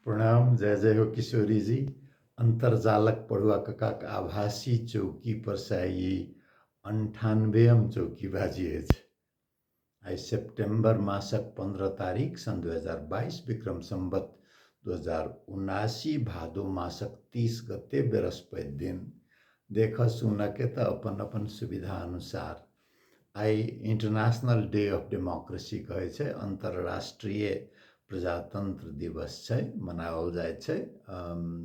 प्रणाम, जय जय हो किशोरी जी। अंतरजालक पढ़ुआ ककाक आभासी चौकी पर शायी 98 चौकी बाजी अछि। आई सेप्टेम्बर मासक 15 तारीख सन 2022 विक्रम संवत 2079 भादो मासक 30 गते बृहस्पति दिन। देख सुन के त अपन अपन सुविधा अनुसार आई इंटरनेशनल डे ऑफ डेमोक्रेसी कहे छै, अंतरराष्ट्रीय प्रजातंत्र दिवस छै, मनाओल जाय छै।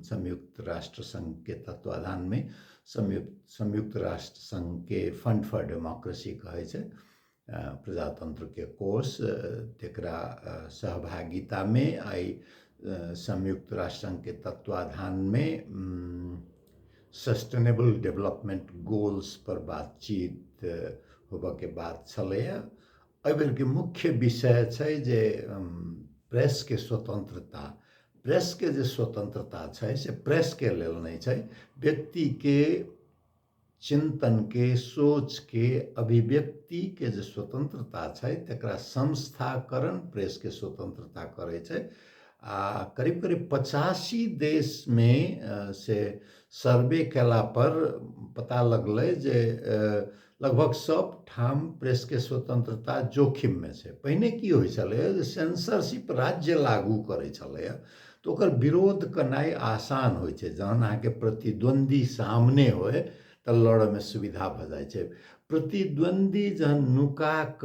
संयुक्त राष्ट्र संघ के तत्वाधान में संयुक्त राष्ट्र संघ के फंड फॉर डेमोक्रेसी कहे छै प्रजातंत्र के कोष, तेकरा सहभागिता में आई संयुक्त राष्ट्र संघ के तत्वाधान में सस्टेनेबल डेवलपमेंट गोल्स पर बातचीत होबे के बात छलैया। एहि बेर के मुख्य विषय छै जे प्रेस के स्वतंत्रता। प्रेस के जे स्वतंत्रता छै से प्रेस के लेल नहीं छै, व्यक्ति के चिंतन के, सोच के, अभिव्यक्ति के जे स्वतंत्रता छै तकरा संस्थाकरण प्रेस के स्वतंत्रता करे छै। आ करीब करीब 85 देश में से सर्वे केला पर पता लगलै जे लगभग सब ठाम प्रेस के स्वतंत्रता जोखिम में छै। पहिने की होइ छलै जे सेंसरशिप राज्य लागू करै छलै तो ओकर विरोध करनाइ आसान होइ छै। जहन अहाँके प्रतिद्वंदी सामने होय तो लड़ में सुविधा भ जाय छै। प्रतिद्वंदी जहन नुका क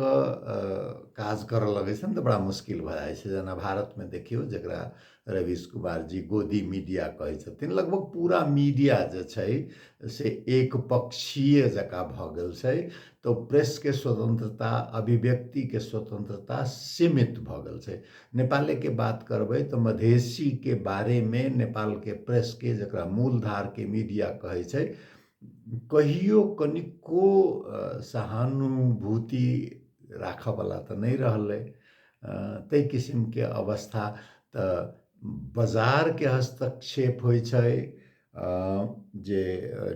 काज करऽ लगे छै तो बड़ा मुश्किल भ जाय छै। जेना भारत में देखियो जकरा रवीश कुमार जी गोदी मीडिया कहे छथिन, लगभग पूरा मीडिया जे छै से एक पक्षीय जका भ गेल छै। तो प्रेस के स्वतंत्रता, अभिव्यक्ति के स्वतंत्रता सीमित भ गेल छै। नेपाले के बात करबै तो मधेसी के बारे में नेपाल के प्रेस के, जकरा मूलधार के मीडिया कहे छै, कहियो कनिको सहानुभूति राखऽ वाला तो नहीं रहलै। तै किस्म के अवस्था तो बाजार के हस्तक्षेप होइ छै, जे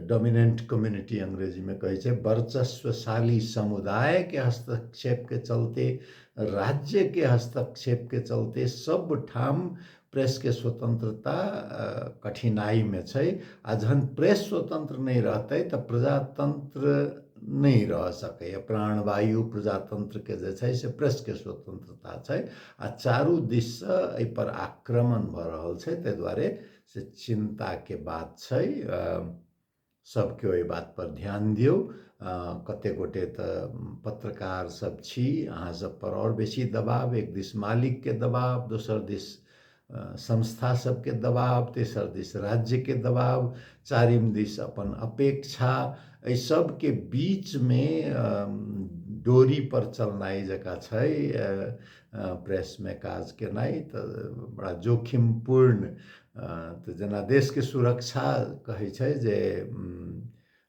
डोमिनेंट कम्युनिटी अंग्रेजी में कहे छै, वर्चस्वशाली समुदाय के हस्तक्षेप के चलते, राज्य के हस्तक्षेप के चलते सब ठाम प्रेस के स्वतंत्रता कठिनाई में छै। आ जहन प्रेस स्वतंत्र नहीं रहते तो प्रजातंत्र नहीं रह सके। प्राणवायु प्रजातंत्र के जे छै से प्रेस के स्वतंत्रता छै। आ चारू दिस से एहि पर आक्रमण भ रहल छै, ताहि दुआरे से चिंता के बात छै। सबके ओहि बात पर ध्यान दियो। कते गोटे तो पत्रकार सब छी, अहाँ सब पर और बेसी दबाव, एक दिस मालिक के दबाव, दोसर दिस संस्था सबके दबाव, तेसर दिस राज्य के दबाव, चारिम दिस अपन अपेक्षा, एहि सब के बीच में डोरी पर चलनाई जका छै प्रेस में काज केनाई तो बड़ा जोखिमपूर्ण। तो जेना देश के सुरक्षा कहे छै जे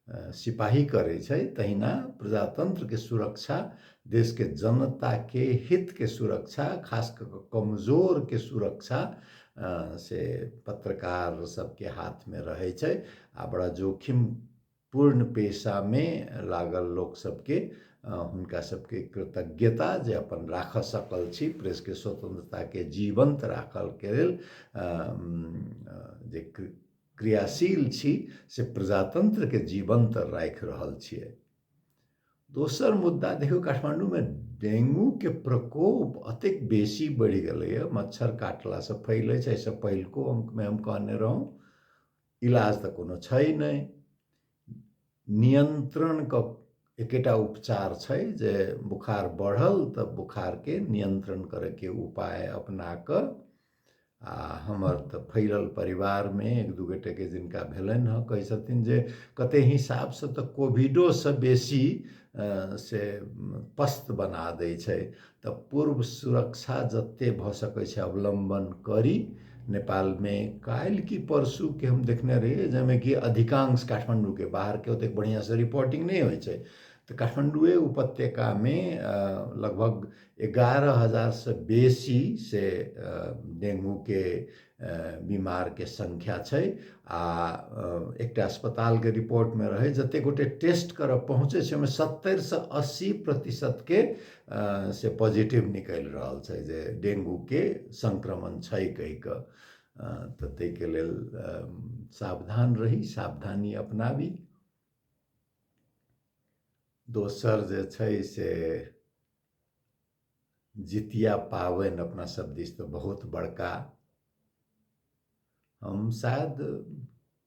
सिपाही करे छै, तहिना प्रजातंत्र के सुरक्षा, देश के जनता के हित के सुरक्षा, खास कर कमजोर के सुरक्षा से पत्रकार सबके हाथ में रहे छै। आ बड़ा जोखिम पूर्ण पेशा में लागल लोक सबके हुनका सबके कृतज्ञता जे अपन राख सकल छी, प्रेस के स्वतंत्रता के जीवंत राखल के लेल जे क्रियाशील छी से प्रजातंत्र के जीवंत राख रहल छियै। दोसर मुद्दा देखियो, काठमांडू में डेंगू के प्रकोप अतेक बेसी बढ़ गए, मच्छर काटला से फैले छै। से पहिलको अंक में हम कहने रहूं, इलाज तो कोनो छै नहीं। नियंत्रण का एकेटा उपचार छै जे बुखार बढ़ल तो बुखार के नियंत्रण करे के उपाय अपना क। आ हमर तो फैलल परिवार में एक दू गोटे के जिनका भेलन है, कहे छथिन जे कते हिसाब से तो कोविडो से बेसी से पस्त बना दे छै। तो पूर्व सुरक्षा जत्ते भ सकै छै अवलंबन करी। नेपाल में काल की परसू के हम देखने रहिए, जैमे कि अधिकांश काठमांडू के, बाहर के ओते बढ़िया से रिपोर्टिंग नहीं होइ छै। तो काठमांडुए उपत्यका में लगभग 11,000 से बेसी से डेंगू के बीमार के संख्या छै। आ एक अस्पताल के रिपोर्ट में रहे जते गोटे टेस्ट करब पहुँचे छै, में 70 से 80% के से पॉजिटिव निकल रहा छै जे डेंगू के संक्रमण छै कहि क। तऽ ताहिके लेल सावधान रही, सावधानी अपनाबी। दोसर जे छै से जितिया पाबनि अपना सब दिस तऽ बहुत बड़का, हम शायद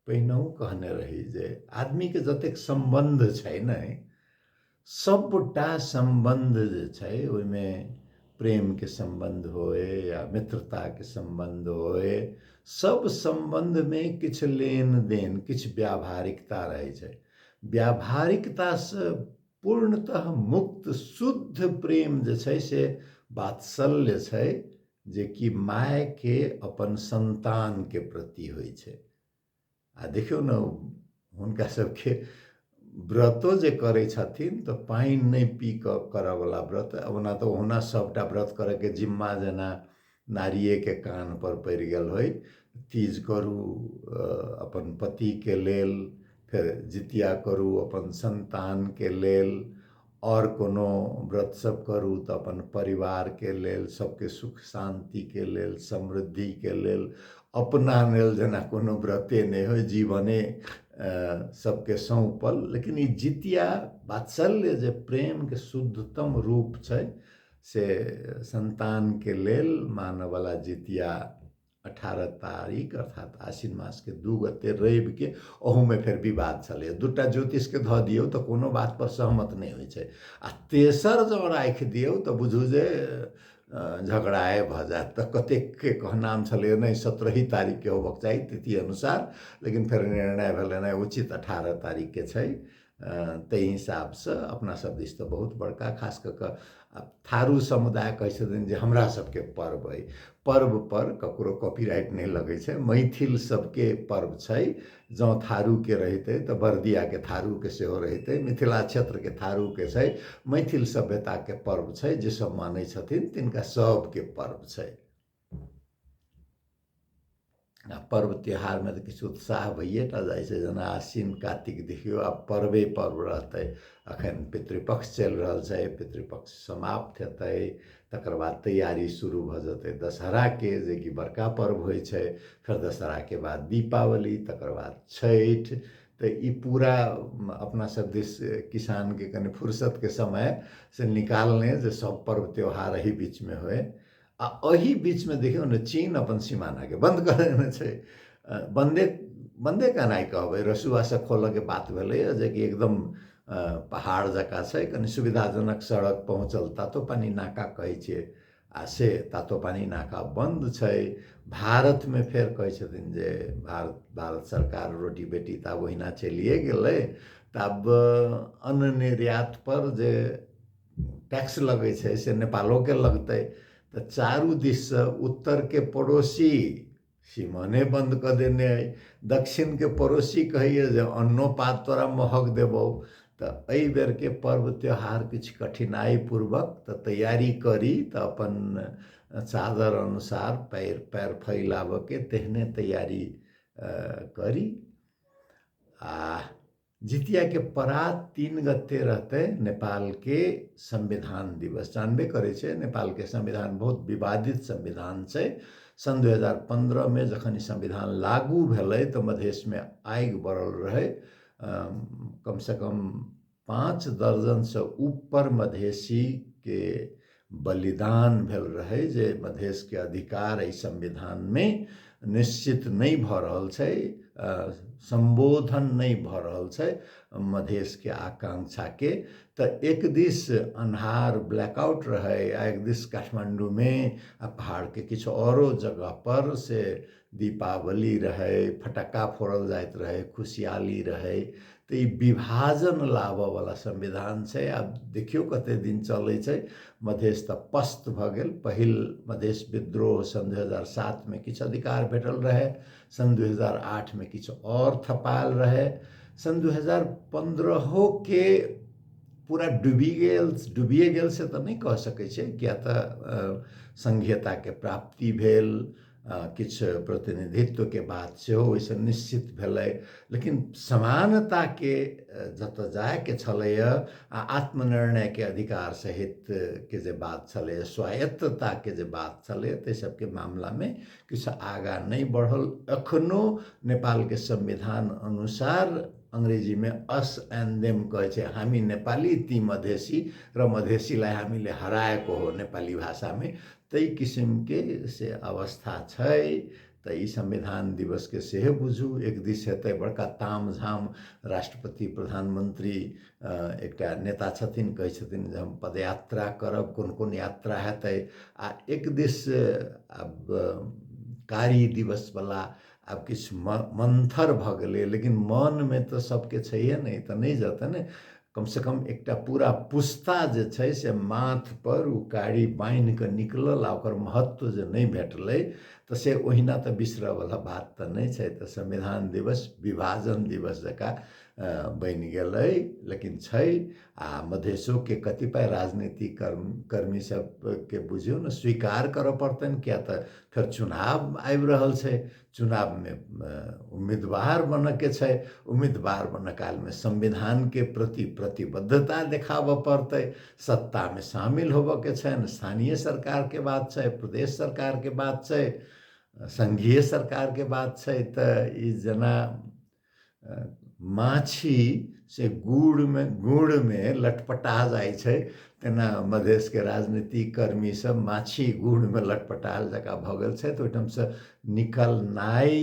पहिनहु कहने रही जे आदमीके जतेक सम्बन्ध छै ने, सबटा सम्बन्ध जे छै ओहिमे प्रेमके सम्बन्ध होए या मित्रताके सम्बन्ध होए, सब सम्बन्धमे किछु लेन देन, किछु व्यावहारिकता रहै छै। व्यावहारिकतासँ पूर्णतः मुक्त शुद्ध प्रेम जे छै से वात्सल्य छै, जे कि मायके अपन संतानके प्रति होइ छै। आ देखियौ ने हुनका सबके व्रतो जे करै छथिन तऽ पानि नहि पी कऽ करऽवला व्रत, ओना तऽ ओहुना सबटा व्रत करैके जिम्मा जेना नारियेके कान पर पड़ि गेल होइ। तीज करू अपन पतिके लेल, फेर जितिया करू अपन संतानके लेल, और कोनो व्रत सब करू तऽ अपन परिवारके लेल, सबके सुख शांतिके लेल, समृद्धिके लेल, अपना लेल जेना कोनो व्रते नहि होइ, जीवने सबके सौंपल। लेकिन ई जितिया वात्सल्य जे प्रेमके शुद्धतम रूप छै से संतानके लेल मानवला जितिया 18 तारीख अर्थात आश्विन मासके 2 गते रविके, ओहूमे फेर विवाद छलै। दूटा ज्योतिषके धऽ दियौ तऽ कोनो बात पर सहमत नहि होइ छै, आ तेसर जँ राखि दियौ तऽ बुझू जे झगड़ाए भऽ जायत। तऽ कतेकके कहनाम छलै नहि 17ही तारीखके होबक चाही तिथि अनुसार, लेकिन फेर निर्णय भेलै नहि उचित 18 तारीखके छै। ताहि हिसाबसँ अपना सब दिस तऽ बहुत बड़का, खास कऽ कऽ थारू समुदाय कहै छथिन जे हमरा सबके पर्व अइ। पर्व पर ककरो कॉपीराइट नहि लगै छै, मैथिल सबके पर्व छै। जँ थारूके रहितै तऽ बर्दियाके थारूके सेहो रहितै, मिथिला क्षेत्रके थारूके छै, मैथिल सभ्यताके पर्व छै। जे सब मानै छथिन तिनका सबके पर्व छै। आ पर्व त्योहारमे तऽ किछु उत्साह भइए टा जाइ छै, जेना आश्विन कातिक देखियौ आब पर्वे पर्व रहतै। एखन पितृपक्ष चलि रहल छै, पितृपक्ष समाप्त हेतै, तकर बाद तैयारी शुरू भऽ जेतै दशहराके, जे कि बड़का पर्व होइ छै। फेर दशहराके बाद दीपावली, तकर बाद छठि। तऽ ई पूरा अपना सब दिस किसानके कनि फुर्सतके समय से निकालने जे सब पर्व त्योहार एही बीचमे होय। आ एही बीचमे देखियौ ने चीन अपन सीमानाके बन्द कऽ देने छै। बन्दे बन्दे केनाइ कहबै, रसुआसँ खोलऽके बात भेलैए, जे कि एकदम पहाड़ जकाँ छै, कनि सुविधाजनक सड़क पहुँचल तातोपानी नाका कहै छियै, आ से तातोपानी नाका बन्द छै। भारतमे फेर कहै छथिन जे भारत सरकार रोटी बेटी तऽ आब ओहिना चलिए गेलै, तऽ आब अन्न निर्यात पर जे टैक्स लगै छै से नेपालोके लगतै। तऽ चारू दिससँ उत्तरके पड़ोसी सीमाने बन्द कऽ देने अइ, दक्षिणके पड़ोसी कहैए जे अन्नो पात तोरा महग देबौ। तऽ एहि बेरके पर्व त्योहार किछु कठिनाइपूर्वक तऽ तैयारी करी, तऽ अपन चादर अनुसार पैर फैलाबऽके तेहने तैयारी करी। आ जितियाके परात 3 गते रहतै नेपालके संविधान दिवस। जानबे करै छै नेपालके संविधान बहुत विवादित संविधान छै। सन 2015 जखन ई संविधान लागू भेलै तऽ मधेशमे आगि बढ़ल रहै। कमसँ कम 5 दर्जनसँ ऊपर मधेसीके बलिदान भेल रहै, जे मधेशके अधिकार एहि संविधानमे निश्चित नहि भऽ रहल छै, संबोधन नहि भऽ रहल छै मधेशके आकांक्षाके। तऽ एक दिस अन्हार ब्लैकआउट रहै, आ एक दिस काठमांडूमे आ पहाड़के किछु औरो जगह पर से दीपावली रहै, फटक्का फोड़ल जाइत रहै, खुशहाली रहै। तऽ ई विभाजन लाबऽवला संविधान छै। आब देखियौ कते दिन चलै छै। मधेश तऽ पस्त भऽ गेल। पहिल मधेश विद्रोह सन 2007 किछु अधिकार भेटल रहै, सन 2008 किछु और थपायल रहै, सन 2015 पूरा डूबिए गेल से तऽ नहि कह सकै छै, किया तऽ संघीयताके प्राप्ति भेल, किछु प्रतिनिधित्वके बात सेहो ओहिसँ निश्चित भेलै, लेकिन समानताके जतऽ जायके छलैए आ आत्मनिर्णयके अधिकार सहितके जे बात छलैए, स्वायत्तताके जे बात छलैए, ताहि सबके मामलामे किछु आगाँ नहि बढ़ल। एखनो नेपालके संविधान अनुसार अङ्ग्रेजीमे अस एन्ड देम कहै छै, हामी नेपाली ती मधेसी, र मधेसीलाई हामीले हराएको हो नेपाली भाषामे। ताहि किसिमके से अवस्था छै। तऽ ई संविधान दिवसके सेहो बुझू, एक दिस हेतै बड़का तामझाम, राष्ट्रपति प्रधानमंत्री एकटा नेता छथिन, कहै छथिन जे हम पदयात्रा करब, कोन कोन यात्रा हेतै, आ एक दिस आब कारी दिवसवला आब किछु मंथर भऽ गेलै, लेकिन मनमे तऽ सबके छैहे नहि, तऽ नहि जेतै ने। कमसँ कम एकटा पूरा पुस्ता जे छै से माथपर ओ काड़ी बान्हि कऽ निकलल, आ ओकर महत्व जे नहि भेटलै तऽ से ओहिना तऽ बिसरऽवला बात तऽ नहि छै। तऽ संविधान दिवस विभाजन दिवस जकाँ बनि गेलै, लेकिन छै। आ मधेशोके कतिपय राजनीतिक कर्मी सबके बुझियौ ने स्वीकार करऽ पड़तनि, किया तऽ फेर चुनाव आबि रहल छै, चुनावमे उम्मीदवार बनऽके छै, उम्मीदवार बनऽ कालमे संविधानके प्रति प्रतिबद्धता देखाबऽ पड़तै, सत्तामे शामिल होबऽके छनि, स्थानीय सरकारके बात छै, प्रदेश सरकारके बात छै, संघीय सरकारके बात छै। तऽ ई जेना माछी से गुड़मे लटपटा जाइ छै, तेना मधेशके राजनीतिक कर्मी सब माछी गुड़मे लटपटाल जकाँ भऽ गेल छै। तऽ ओहिठामसँ निकलनाइ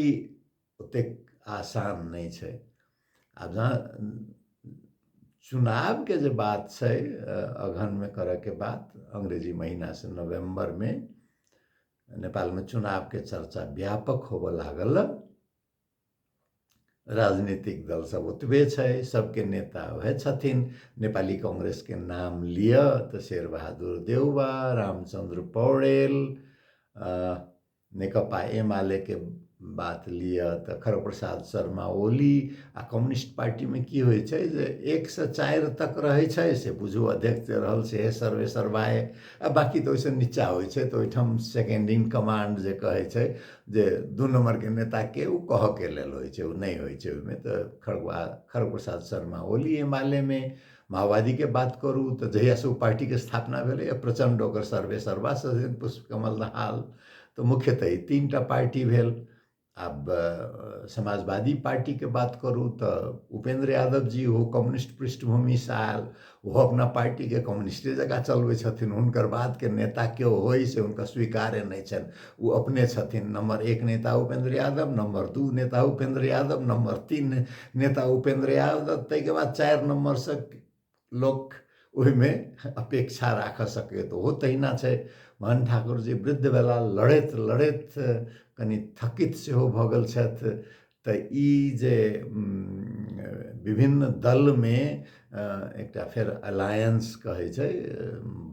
ओतेक आसान नहि छै। आब जहाँ चुनावके जे बात छै, अगहनमे करऽके बात, अंग्रेजी महीना से नवंबर में नेपाल में चुनाव के चर्चा व्यापक होबऽ लागल। राजनीतिक दल सब ओतबे छै, सबके नेता वह छथिन। नेपाली कांग्रेस के नाम लिया तो शेरबहादुर देउवा, रामचंद्र पौडेल, नेकपा एमाले के बात लिया तो खरप्रसाद शर्मा ओली। आ कम्युनिस्ट पार्टी में की होइ छै जे 1 से 4 तक रहे छै, से बुझू अध्यक्ष रहल से सर्वे सर्वाए, आ बाकी तो ओइसे नीचा होइ छै। तो ओइठाम सेकेंड इन कमांड जे कहै छै, जे 2 नंबर के नेता के उ कह के लेल होइ छै, उ नहीं होइ छै ओइमे। तो खरप्रसाद शर्मा ओली एमाले में। माओवादी के बात करूँ तो जहिया से पार्टी के स्थापना भेलै, प्रचंड ओकर सर्वे सर्वा छथिन, पुष्पकमल दाहाल। तो मुख्यतः 3टा पार्टी भेल। अब समाजवादी पार्टी के बात करूँ तो उपेंद्र यादव जी हो कम्युनिस्ट पृष्ठभूमि से आयल, वो अपना पार्टी के कम्युनिस्टे जगह चलबै छथिन। हुनकर बाद के नेता केओ होय से हुनका स्वीकार्य नहीं छनि, वो अपने छथिन। नंबर 1 नेता उपेंद्र यादव, नंबर 2 नेता उपेंद्र यादव, नंबर 3 नेता उपेंद्र यादव, ताहिके बाद 4 नंबर से लोक ओहिमे अपेक्षा राख सके। तो वो तहिना छै। मोहन ठाकुर जी वृद्ध भेला, लड़ैत लड़ैत कनि थकित सेहो भऽ गेल छथि। तऽ ई जे विभिन्न दलमे एकटा फेर अलायंस कहै छै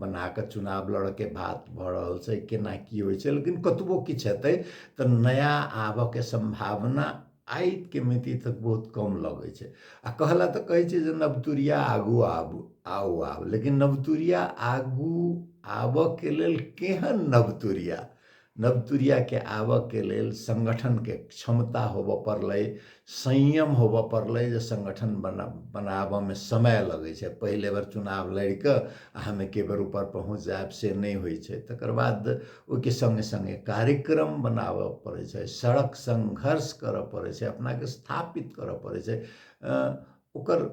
बना कऽ चुनाव लड़के बात भऽ रहल छै, केना की होइ छै। लेकिन कतबो किछु हेतै तऽ नया आबऽके संभावना आइ के मिति तक बहुत कम लगै छै। आ कहला तऽ कहै छै जे नवतुरिया आगू आब, लेकिन नवतुरिया आगू आबऽके लेल केहन नवतुरिया के आबऽके लेल संगठन के क्षमता होबऽ पड़लै, संयम होबऽ पड़लै, जे संगठन बनाबऽ में समय लगै छै। पहिले बेर चुनाव लड़ि कऽ हम एके बेर ऊपर पहुँच जायब से नहीं होइ छै। तकर बाद ओहिके संगे संगे कार्यक्रम बनाबऽ पड़ै छै, सड़क संघर्ष करऽ पड़ै छै, अपना के स्थापित करऽ पड़ै छै। ओकर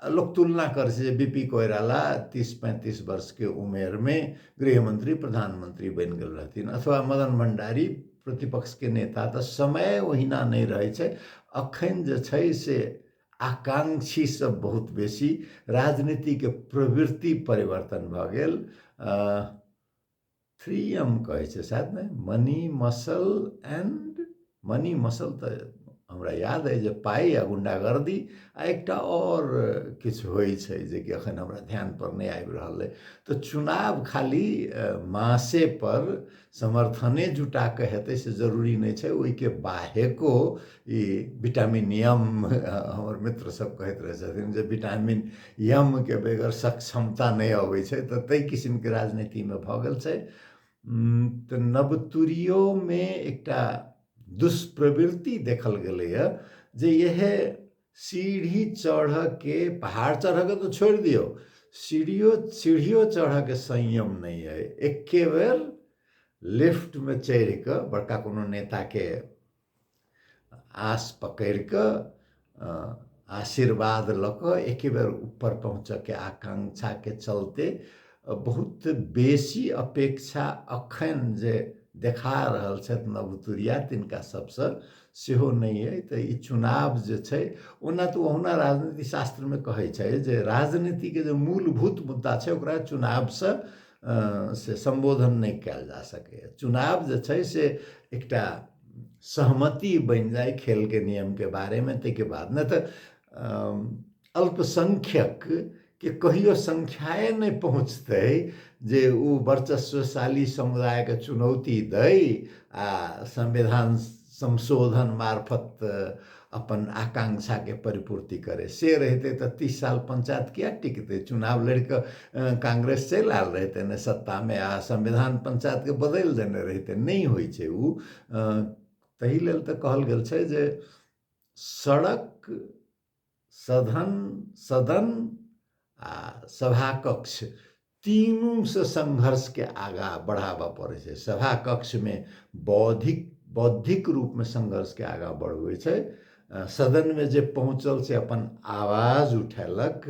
लोग तुलना कर छै, बीपी कोइराला 30-35 वर्ष के उमेर में गृहमंत्री प्रधानमंत्री बन गेल रहथिन, अथवा मदन भंडारी प्रतिपक्ष के नेता। तऽ समय ओहिना नहीं रहे छै। अखन जे छै से आकांक्षी सब बहुत बेसी, राजनीति के प्रवृत्ति परिवर्तन भऽ गेल। 3M कहै छै शायद, नहीं money muscle and money muscle, तऽ हमरा याद है जे पाई आ गुंडागर्दी, आ एकटा और किछु होइ छै जे कि अखन हमरा ध्यान पर नहीं आबि रहल है। तो चुनाव खाली मासे पर समर्थने जुटा के हेतै से जरूरी नहीं छै। ओइके बाहेको ई विटामिन यम, हमर मित्र सब कहैत रहे छथिन जे विटामिन यम के बगैर सक्षमता नहीं अबै छै। तऽ ताहि किसिम के राजनीति में भऽ गेल छै। तऽ नवतुरियोमे एकटा दुष्प्रवृत्ति देखल गेलैए जे यह सीढ़ी चढ़के पहाड़ चढ़के तो छोड़ दियो, सीढ़ियो चढ़के संयम नहीं है। एके बेर लिफ्ट में चढ़ के बड़का कोनो नेता के आस पकड़ के आशीर्वाद लऽ कऽ एके बेर ऊपर पहुँचके आकांक्षा के चलते बहुत बेसी अपेक्षा अखन जे देखा रहल छथि नवतुरिया तिनका सबसँ सेहो नहीं है। तऽ ई चुनाव जे छै, ओना तऽ ओहुना राजनीति शास्त्रमे कहै छै जे राजनीतिके जे मूलभूत मुद्दा छै ओकरा चुनावसँ से संबोधन नहीं कयल जा सकैए। चुनाव जे छै से एकटा सहमति बनि जाए खेल के नियम के बारे में, ताहिके बाद न तऽ अल्पसंख्यक के कहियो संख्याए नहीं पहुँचतै जे ओ वर्चस्वशाली समुदाय के चुनौती दै आ संविधान संशोधन मार्फत अपन आकांक्षा के परिपूर्ति करे। से रहते तो 30 साल पंचायत किया टिकते, चुनाव लड़के कांग्रेस चलि आयल रहते ने सत्ता में आ संविधान पंचायत के बदल देने रहते, नहीं होइ छै उ। तही लेल तऽ कहल गेल छै जे सड़क, सदन आ सभा कक्ष तीनों से संघर्ष के आगा बढ़ावा पड़े छै। सभा कक्ष में बौद्धिक रूप में संघर्ष के आगा बढ़बै छै, सदन में जे पहुँचल से अपन आवाज उठेलक,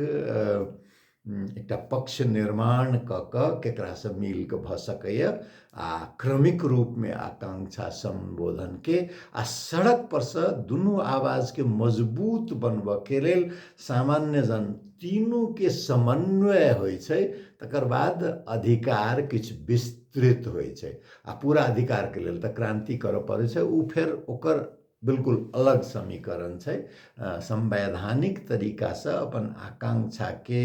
एकटा पक्ष निर्माण कऽ कऽ केकरासँ मिल कऽ भऽ सकैए आ क्रमिक रूप में आकांक्षा संबोधन के आ सड़क पर से दुनू आवाज के मजबूत बनबऽ के लेल सामान्य जन तीनों के समन्वय होइ छै। तकर बाद अधिकार किछु विस्तृत होइ छै आ पूरा अधिकार के लेल तऽ क्रांति करऽ पड़ै छै। उ फेर ओकर बिल्कुल अलग समीकरण छै। संवैधानिक तरीका से अपन आकांक्षा के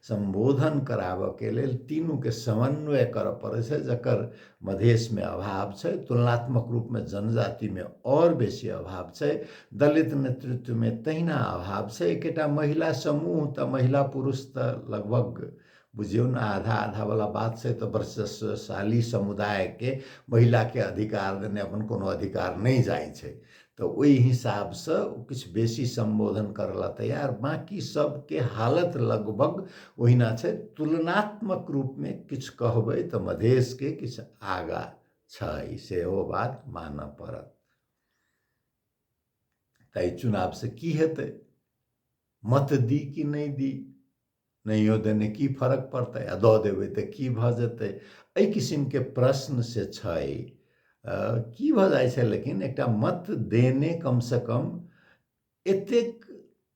संबोधन कराबऽ के लेल तीनों के समन्वय करऽ पड़ै छै, जकर मधेश में अभाव छै। तुलनात्मक रूप में जनजाति में और बेसी अभाव छै, दलित नेतृत्व में तहिना अभाव छै। एकटा महिला समूह तऽ महिला पुरुष तऽ लगभग बुझियो न आधा आधा वाला बात छै। तो वर्चस्वशाली समुदाय के महिला के अधिकार देने अपन कोनो अधिकार नहीं जाय छै, तो ओहि हिसाब से किछु बेसी संबोधन करला तैयार। बाकी सबके हालत लगभग ओहिना छै। तुलनात्मक रूप में किछु कहबै तो मधेश के किछु आगा छै, सेहो बात मानऽ पड़त। ताहि चुनाव से की हेतै, मत दी कि नहीं दी, नहियो देने की फर्क पड़तै, आ दऽ देबै तऽ की भऽ जेतै, एहि किस्म के प्रश्न से छै। की भऽ जाइ छै, लेकिन एकटा मत देने कम से कम एतेक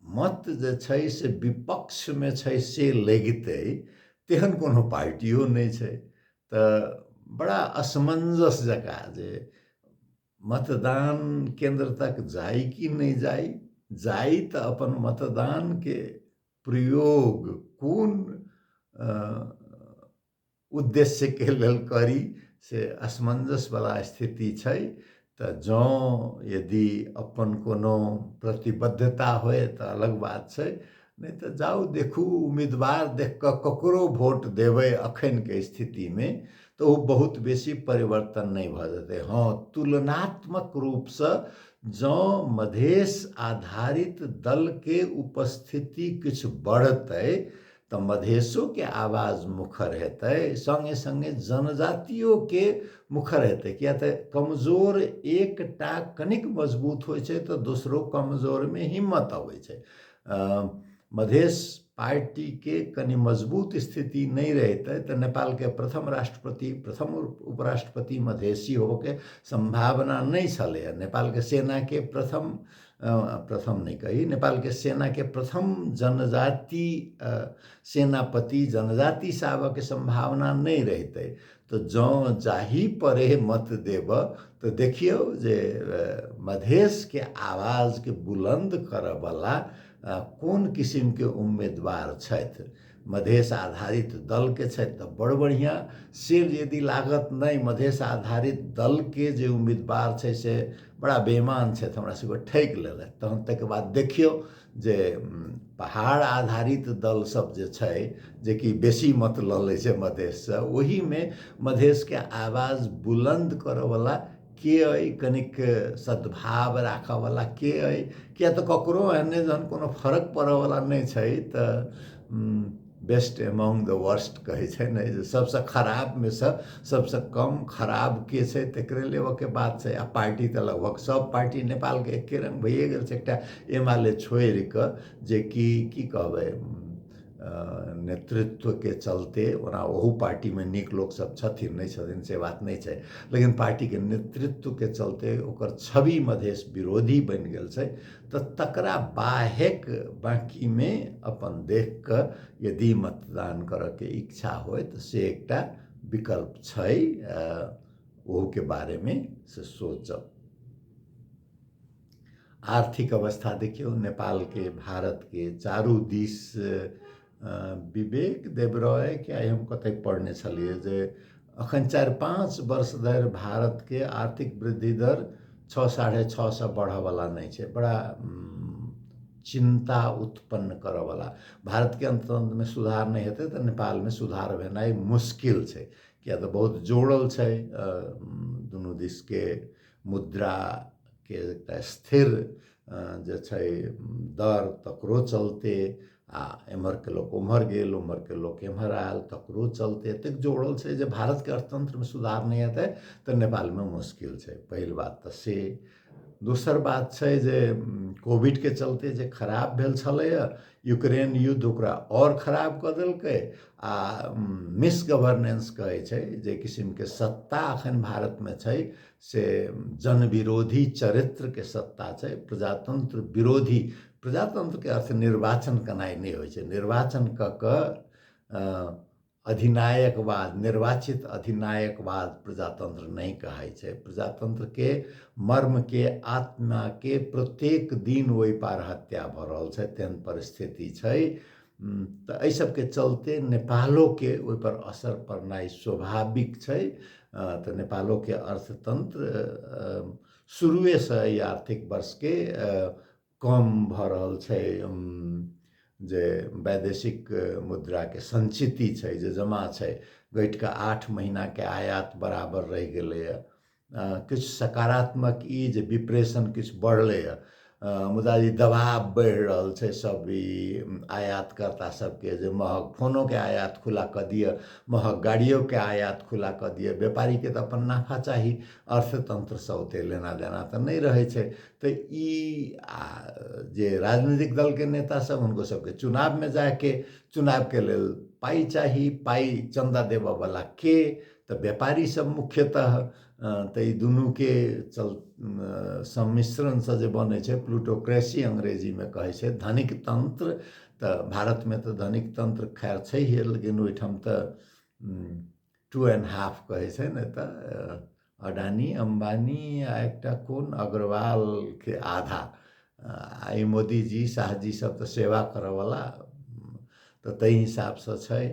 मत जे छै से विपक्ष में छै से लगितै, तेहन कोनो पार्टियो नहीं छै। तऽ बड़ा असमंजस जकाँ जे मतदान केंद्र तक जाई कि नहीं जाई तऽ अपन मतदान के प्रयोग कोन उद्देश्य के लेल करी, से असमंजस वाला स्थिति छै। तऽ जँ यदि अपन कोनो प्रतिबद्धता होए तऽ अलग बात छै, नहीं तऽ जाउ देखू उम्मीदवार देख कऽ ककरो वोट देबै अखन के स्थिति में तऽ ओ बहुत बेसी परिवर्तन नहीं भऽ जेतै। हाँ, तुलनात्मक रूप से जँ मधेश आधारित दल के उपस्थिति किछु बढ़तै तऽ मधेशो के आवाज मुखर हेतै, संगे संगे जनजातियों के मुखर हेतै। किया तऽ कमजोर एकटा कनिक मजबूत होइ छै तऽ दोसरो कमजोर में हिम्मत अबै छै। मधेश पार्टी के कनि मजबूत स्थिति नहीं रहते तो नेपाल के प्रथम राष्ट्रपति, प्रथम उपराष्ट्रपति मधेसी होके संभावना नहीं छलै। नेपाल के सेना के प्रथम नहीं कही, नेपाल के सेना के प्रथम जनजाति सेनापति जनजाति से आबऽ के संभावना नहीं रहते। तो जँ जाही परे मत देब तो देखियो जे मधेश के आवाज के बुलंद करऽ वाला कोन किस्म के उम्मीदवार छथि। मधेश आधारित दल के छथि तऽ बड़ बढ़िया, से यदि लागत नहीं मधेश आधारित दल के जे उम्मीदवार छै से बड़ा बेईमान छथि, हमरा सबके ठकि लेलथि, तहन तक बाद देखियो जे पहाड़ आधारित दल सब जे छै जे कि बेसी मत लऽ लै छै मधेशसँ, ओहीमे मधेशके आवाज बुलंद करऽवला के अइ, कनिक सद्भाव राखऽवला के अइ, किया तऽ ककरो एहने जहन कोनो फर्क पड़ऽवला नहि छै तऽ बेस्ट एमंग द वर्स्ट कहै छै ने, जे सबसँ खराबमे सँ सबसँ कम खराब के छै तकरे लेबऽके बात छै। आ पार्टी तऽ लगभग सब पार्टी नेपालके एके रङ्ग भइए गेल छै, एकटा एमाले छोड़ि कऽ, जे कि की कहबै नेतृत्वके चलते, ओना ओहू पार्टीमे नीक लोक सब छथिन, नहीं छथिन से बात नहीं छै, लेकिन पार्टीके नेतृत्वके चलते ओकर छवि मधेश विरोधी बनि गेल छै। तऽ तकरा बाहेक बाँकीमे अपन देख कऽ यदि मतदान करऽके इच्छा होय तऽ से एकटा विकल्प छै, ओहूके बारेमे से सोचब। आर्थिक अवस्था देखियौ नेपालके, भारतके चारू दिस विवेक देबरॉयके आइ हम कतै पढ़ने छलियै जे अखन 4-5 वर्ष धरि भारतके आर्थिक वृद्धि दर 6-6.5 बढ़ऽवला नहीं छै। बड़ा चिंता उत्पन्न करऽवला, भारतके अर्थतंत्रमे सुधार नहीं हेतै तऽ नेपालमे सुधार भेनाइ मुश्किल छै, किया तऽ बहुत जोड़ल छै दुनू दिसके मुद्राके एकटा स्थिर जे छै दर, तकरो चलते आ एम्हरके लोक ओम्हर गेल, ओम्हरके लोक एम्हर आयल, तकरो चलते एतेक जोड़ल छै जे भारतके अर्थतंत्रमे सुधार नहीं हेतै तऽ नेपालमे मुश्किल छै। पहिल बात तऽ से। दोसर बात छै जे कोविडके चलते जे खराब भेल छलैए, यूक्रेन युद्ध ओकरा और खराब कऽ देलकै। आ मिसगवर्नेंस कहै छै, जे किसिमके सत्ता अखन भारतमे छै से जनविरोधी चरित्रके सत्ता छै, प्रजातंत्र विरोधी। प्रजातंत्रके अर्थ निर्वाचन केनाइ नहीं होइ छै, निर्वाचन कऽ कऽ अधिनायकवाद, निर्वाचित अधिनायकवाद प्रजातंत्र नहीं कहै छै। प्रजातंत्रके मर्मके, आत्माके प्रत्येक दिन ओहि पार हत्या भऽ रहल छै, तेहन परिस्थिति छै। तऽ एहि सबके चलते नेपालोके ओहिपर असर पड़नाइ स्वाभाविक छै। तऽ नेपालोके अर्थतंत्र शुरुएसँ ई आर्थिक वर्षके कम भऽ रहल छै, जे वैदेशिक मुद्राके संचिति छै, जे जमा छै, घटि कऽ 8 महीनाके आयात बराबर रहि गेलैए। किछु सकारात्मक ई जे विप्रेशन किछु बढ़लैए, मुदा ई दबाव बढ़ि रहल छै सब ई आयातकर्ता सबके, जे महग फोनोके आयात खुला कऽ दिअ, महग गाड़ियोके आयात खुला कऽ दिअ। व्यापारीके तऽ अपन नाफा चाही, अर्थतंत्रसँ ओते लेना देना तऽ नहीं रहै छै। तऽ ई जे राजनीतिक दलके नेता सब, हुनको सबके चुनावमे जाके, चुनावके लेल पाइ चाही, पाइ चंदा देबऽवला के, तऽ व्यापारी सब मुख्यतः। तऽ ई दुनूके सम्मिश्रणसँ जे बनै छै प्लूटोक्रेसी अंग्रेजीमे कहै छै, धनिक तंत्र। तऽ भारतमे तऽ धनिक तंत्र खैर छैहे, लेकिन ओहिठाम तऽ 2.5 कहै छै ने, तऽ अडानी, अंबानी आ एकटा कोन अग्रवालके आधा। आई मोदी जी, शाह जी सब तऽ सेवा करऽवला, तऽ ताहि हिसाबसँ छै।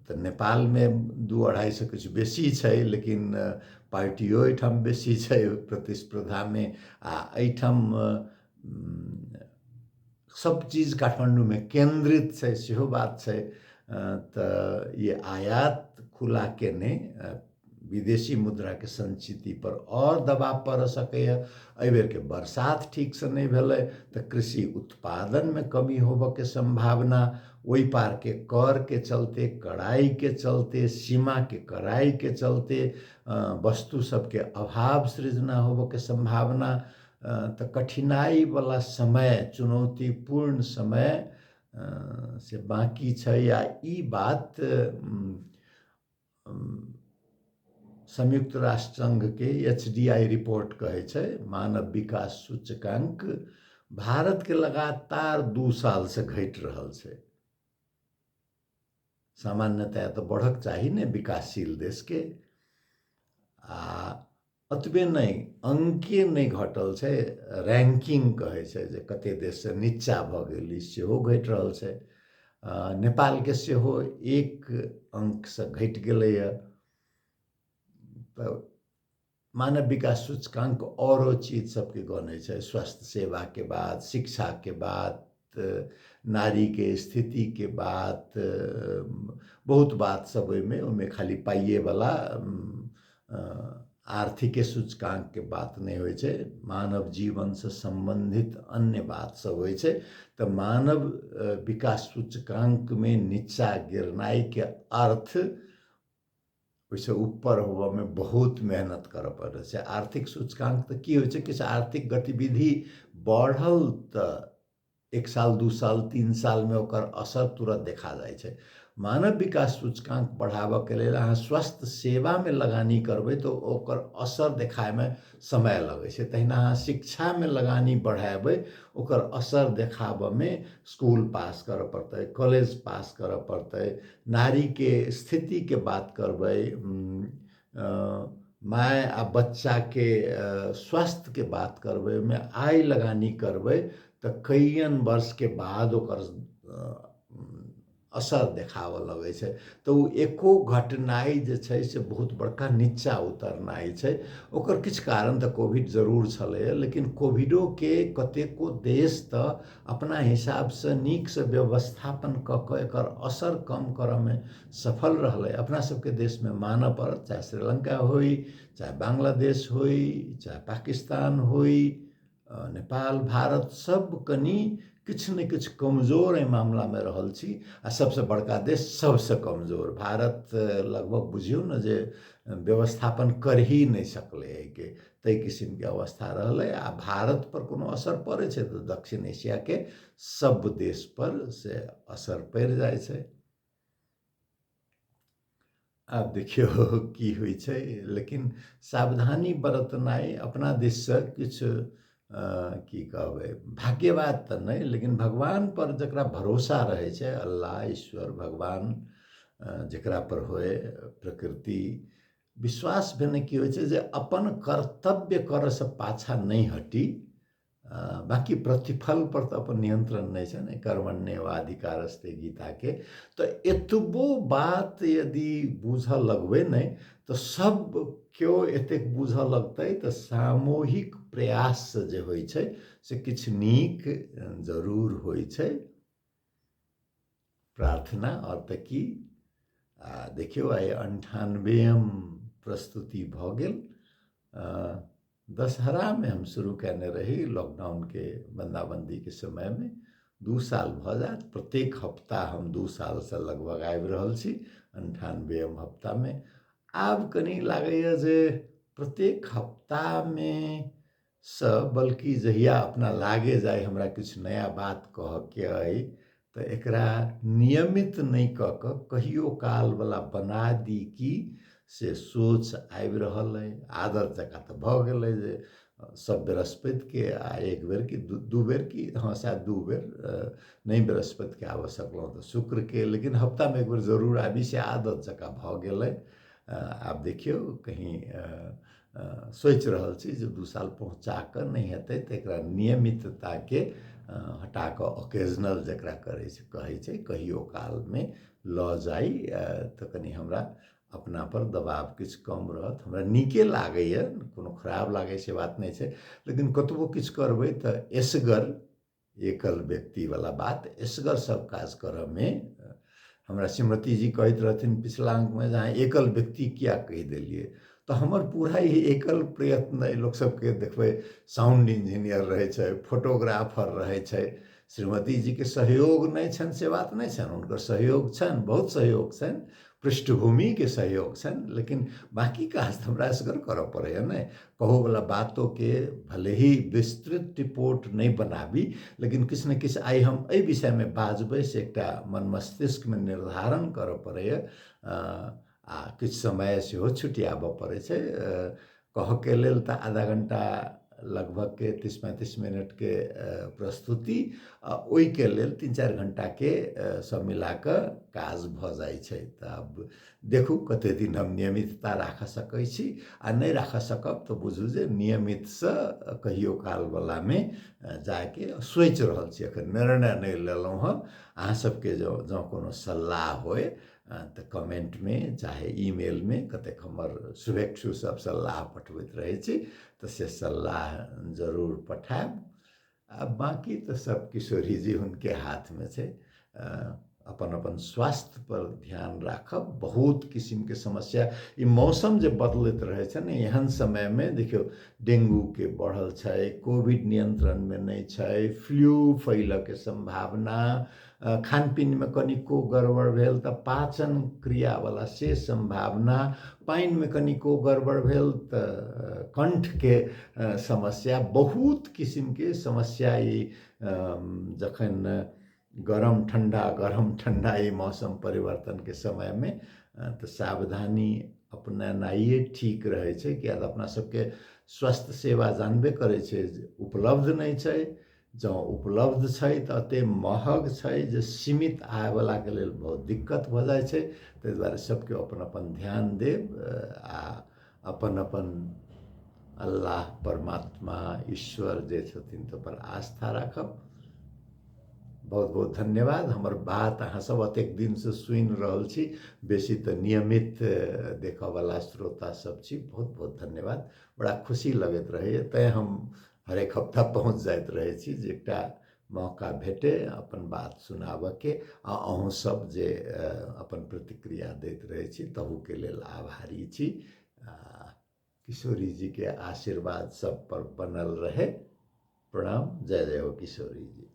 तऽ नेपालमे 2-2.5 किछु बेसी छै, लेकिन पार्टियो एहिठाम बेसी छै प्रतिस्पर्धामे। आ एहिठाम सब चीज काठमांडूमे केंद्रित छै, सेहो बात छै। तऽ ये आयात खुला केने विदेशी मुद्राके संचिति पर और दबाव पड़ सकैए। एहि बेरके बरसात ठीकसँ नहीं भेलै तऽ कृषि उत्पादनमे कमी होबऽके संभावना, ओहि पारके करके चलते, कड़ाइके चलते, सीमाके कड़ाइके चलते वस्तु सबके अभाव सृजना होबऽके संभावना। तऽ कठिनाइवला समय, चुनौतीपूर्ण समय से बाकी छै। आ ई बात संयुक्त राष्ट्र संघके HDI रिपोर्ट कहै छै, मानव विकास सूचकांक भारतके लगातार 2 सालसँ घटि रहल छै। सामान्यतया तऽ बढ़क चाही ने विकासशील देशके, आ अतबे नहीं, अंके नहीं घटल छै, रैंकिंग कहै छै, जे कते देशसँ नीचा भऽ गेल, सेहो घटि रहल छै। नेपालके सेहो 1 अंकसँ घटि गेलैए। तऽ मानव विकास सूचकांक औरो चीज सबके गनै छै, स्वास्थ्य सेवाके बाद, शिक्षाके बाद, नारी के स्थिति के बात, बहुत बात सब ओहिमे खाली पाइए वाला आर्थिक सूचकांक के बात नहीं होइ छै, मानव जीवन से संबंधित अन्य बात सब होइ छै। तो मानव विकास सूचकांक में नीचा गिरनाई के अर्थ वैसे ऊपर होबऽ में बहुत मेहनत करऽ पड़ै छै। आर्थिक सूचकांक तो की होइ छै, किछु आर्थिक गतिविधि बढ़ल तो 1 साल 2 साल 3 साल में ओकर असर तुरंत देखा जाय छै। मानव विकास सूचकांक बढ़ाबऽ के लेल अहाँ स्वास्थ्य सेवा में लगानी करबै तो ओकर असर देखाय में समय लगै छै। तहिना अहाँ शिक्षा में लगानी बढ़ाबै, ओकर असर देखाबऽ में स्कूल पास करऽ पड़तै, कॉलेज पास करऽ पड़तै। नारी के स्थिति के बात करबै, माय आ बच्चा के स्वास्थ्य के बात करबै, ओहिमे आय लगानी करबै तो कईयन वर्ष के बाद ओकर असर देखाबऽ लगै छै। तो उ एको घटनाई जे छै से बहुत बड़का नीचा उतरनाई छै। ओकर किछु कारण तो कोविड जरूर छलै, लेकिन कोविडो के कतेको देश तो अपना हिसाब से नीक से व्यवस्थापन क के एकर असर कम करऽ में सफल रहलै। अपना सबके देश में मानऽ पड़त, चाहे श्रीलंका होई, चाहे बांग्लादेश होई, चाहे पाकिस्तान होई, नेपाल, भारत, सब कनी किछु न किछु कमजोर एहि मामला में रहल छी। आ सबसे बड़का देश सबसे कमजोर भारत लगभग बुझियौ न जे व्यवस्थापन कर ही नहीं सकलै है के तै किस्म के अवस्था रहलै। आ भारत पर कोनो असर पड़ै छै तो दक्षिण एशिया के सब देश पर से असर पड़ जाय छै। आब देखियो की होइ छै, लेकिन सावधानी बरतनाई अपना दिस से किछु की कहबै भाग्यवाद तो नहीं, लेकिन भगवान पर जकरा भरोसा रहे छै, अल्लाह ईश्वर भगवान जकरा पर होए, प्रकृति विश्वास भेने की होइ छै जे अपन कर्तव्य करऽ से पाछा नहीं हटी। बाकी प्रतिफल पर तो अपन नियंत्रण नहीं छै ने, कर्मण्येवाधिकारस्ते गीता के। तो एतबो बात यदि बूझऽ लगबै नहीं तो सब केओ एतेक बूझऽ लगतै तो सामूहिक प्रयास से जे होइ छै से किछु नीक जरूर होइ छै। प्रार्थना और तऽ की देखियौ आइ 98म प्रस्तुति भऽ गेल। दशहरा में हम शुरू कैने रही लॉकडाउन के बंदाबंदी के समय में, 2 साल भऽ जायत। प्रत्येक हफ्ता हम 2 साल से लगभग आबि रहल छी 98म हफ्ता में। आब कनी लागैए जे प्रत्येक हफ्ता में से बल्कि जहिया अपना लागे जाए हमरा किछु नया बात कहऽ के अइ तो एकरा नियमित नहीं कऽ कऽ कहियो काल वाला बना दी की से सोच आबि रहल अइ। आदत जकाँ तो भऽ गेलै जे सब बृहस्पति के आ एक बेर कि दू बेर की, हाँ शायद 2 बेर नहीं बृहस्पति के आबऽ सकलहुँ तो शुक्र के, लेकिन हफ्ता में एक बेर जरूर आबी से आदत जकाँ भऽ गेलै। आब देखियौ कहीं सोचि रहल छी जे 2 साल पहुँचा कऽ नहीं हेतै तो एकरा नियमितता के हटा कऽ ऑकेजनल जकरा कहै छै कहियो काल में लऽ जाई तो कनी हमरा अपना पर दबाव किछु कम रहत। हमरा नीके लागैए, कोनो खराब लागै से बात नहीं छै, लेकिन कतबो किछु करबै तो एसगर एकल व्यक्ति वाला बात, एसगर सब काज करऽ में हमरा श्रीमती जी कहैत रहथिन पिछला अंक में जे अहाँ एकल व्यक्ति किया कहि देलिए, तो हमर पूरा ही एकल प्रयत्न अइ। लोक सबके देखबै साउंड इंजीनियर रहै छै, फोटोग्राफर रहै छै, श्रीमती जी के सहयोग नहीं छनि से बात नहीं छनि, हुनकर सहयोग छनि, बहुत सहयोग छनि, पृष्ठभूमि के सहयोग छनि, लेकिन बाकी काज तो हमरा असगर करऽ पड़ैए ने। कहू वाला बातों के भले ही विस्तृत रिपोर्ट नहीं बनाबी, लेकिन किछु न किछु आइ हम एहि विषय में बाजबै से एकटा मन मस्तिष्क में निर्धारण करऽ पड़ैए। आ किछु समय सेहो छुटियाबऽ पड़ै छै। कहऽ के लेल तऽ आधा घंटा लगभग के 30-35 मिनट के प्रस्तुति, ओहि के लेल 3-4 घंटा के सब मिला कऽ काज भऽ जाइ छै। तऽ आब देखू कते दिन हम नियमितता राखऽ सकै छी, आ नहीं राखऽ सकब तो बुझू जे नियमित से कहियो काल वाला में जाके सोचि रहल छी, एखन निर्णय नहीं लेलहुँ हँ। अहाँ सबके जँ कोनो सलाह होय तो कमेंट में चाहे ईमेल में, कतेक हमर शुभेच्छु सब सलाह पठबैत रहै छी तो से सलाह जरूर पठायब। बाकी तो सब किशोरी जी उनके हाथ में छै। अपन अपन स्वास्थ्य पर ध्यान राखब। बहुत किसिम के समस्या, ई मौसम जे बदलैत रहे छै ने, एहन समय में देखियो डेंगू के बढ़ल छै, कोविड नियंत्रण में नहीं छै, फ्लू फैलऽ के संभावना, खान पीन में कनिको गड़बड़ भेल तऽ पाचन क्रिया वाला से संभावना, पाइन में कनिको गड़बड़ भेल तऽ कंठ के समस्या, बहुत किसिम के समस्या ई जखन गरम ठंडा ये मौसम परिवर्तन के समय में तो सावधानी अपनानाइए ठीक रहे छै। किया तऽ अपना सबके स्वास्थ्य सेवा जानबे करे छै जे उपलब्ध नहीं छै। जँ उपलब्ध छै तऽ एते महग छै जे सीमित आय वाला के लेल बहुत दिक्कत भऽ जाइ छै। ताहि दुआरे सबके अपन अपन ध्यान देब आ अपन अपन अल्लाह परमात्मा ईश्वर जे छथिन तऽ पर आस्था राखब। बहुत बहुत धन्यवाद। हमर बात अहाँ सब अतेक दिन से सुनि रहल छी, बेसी तऽ नियमित देखऽ वाला श्रोता सब छी। बहुत बहुत धन्यवाद। बड़ा खुशी लगैत रहैए, तैं हम हरेक हफ्ता पहुँच जाइत रहै छी जे एकटा मौका भेटे अपन बात सुनाबऽ के, आ अहूँ सब जे अपन प्रतिक्रिया दैत रहै छी तहू के लेल आभारी छी। किशोरी जी के आशीर्वाद सब पर बनल रहे। प्रणाम। जय जय हो किशोरी जी।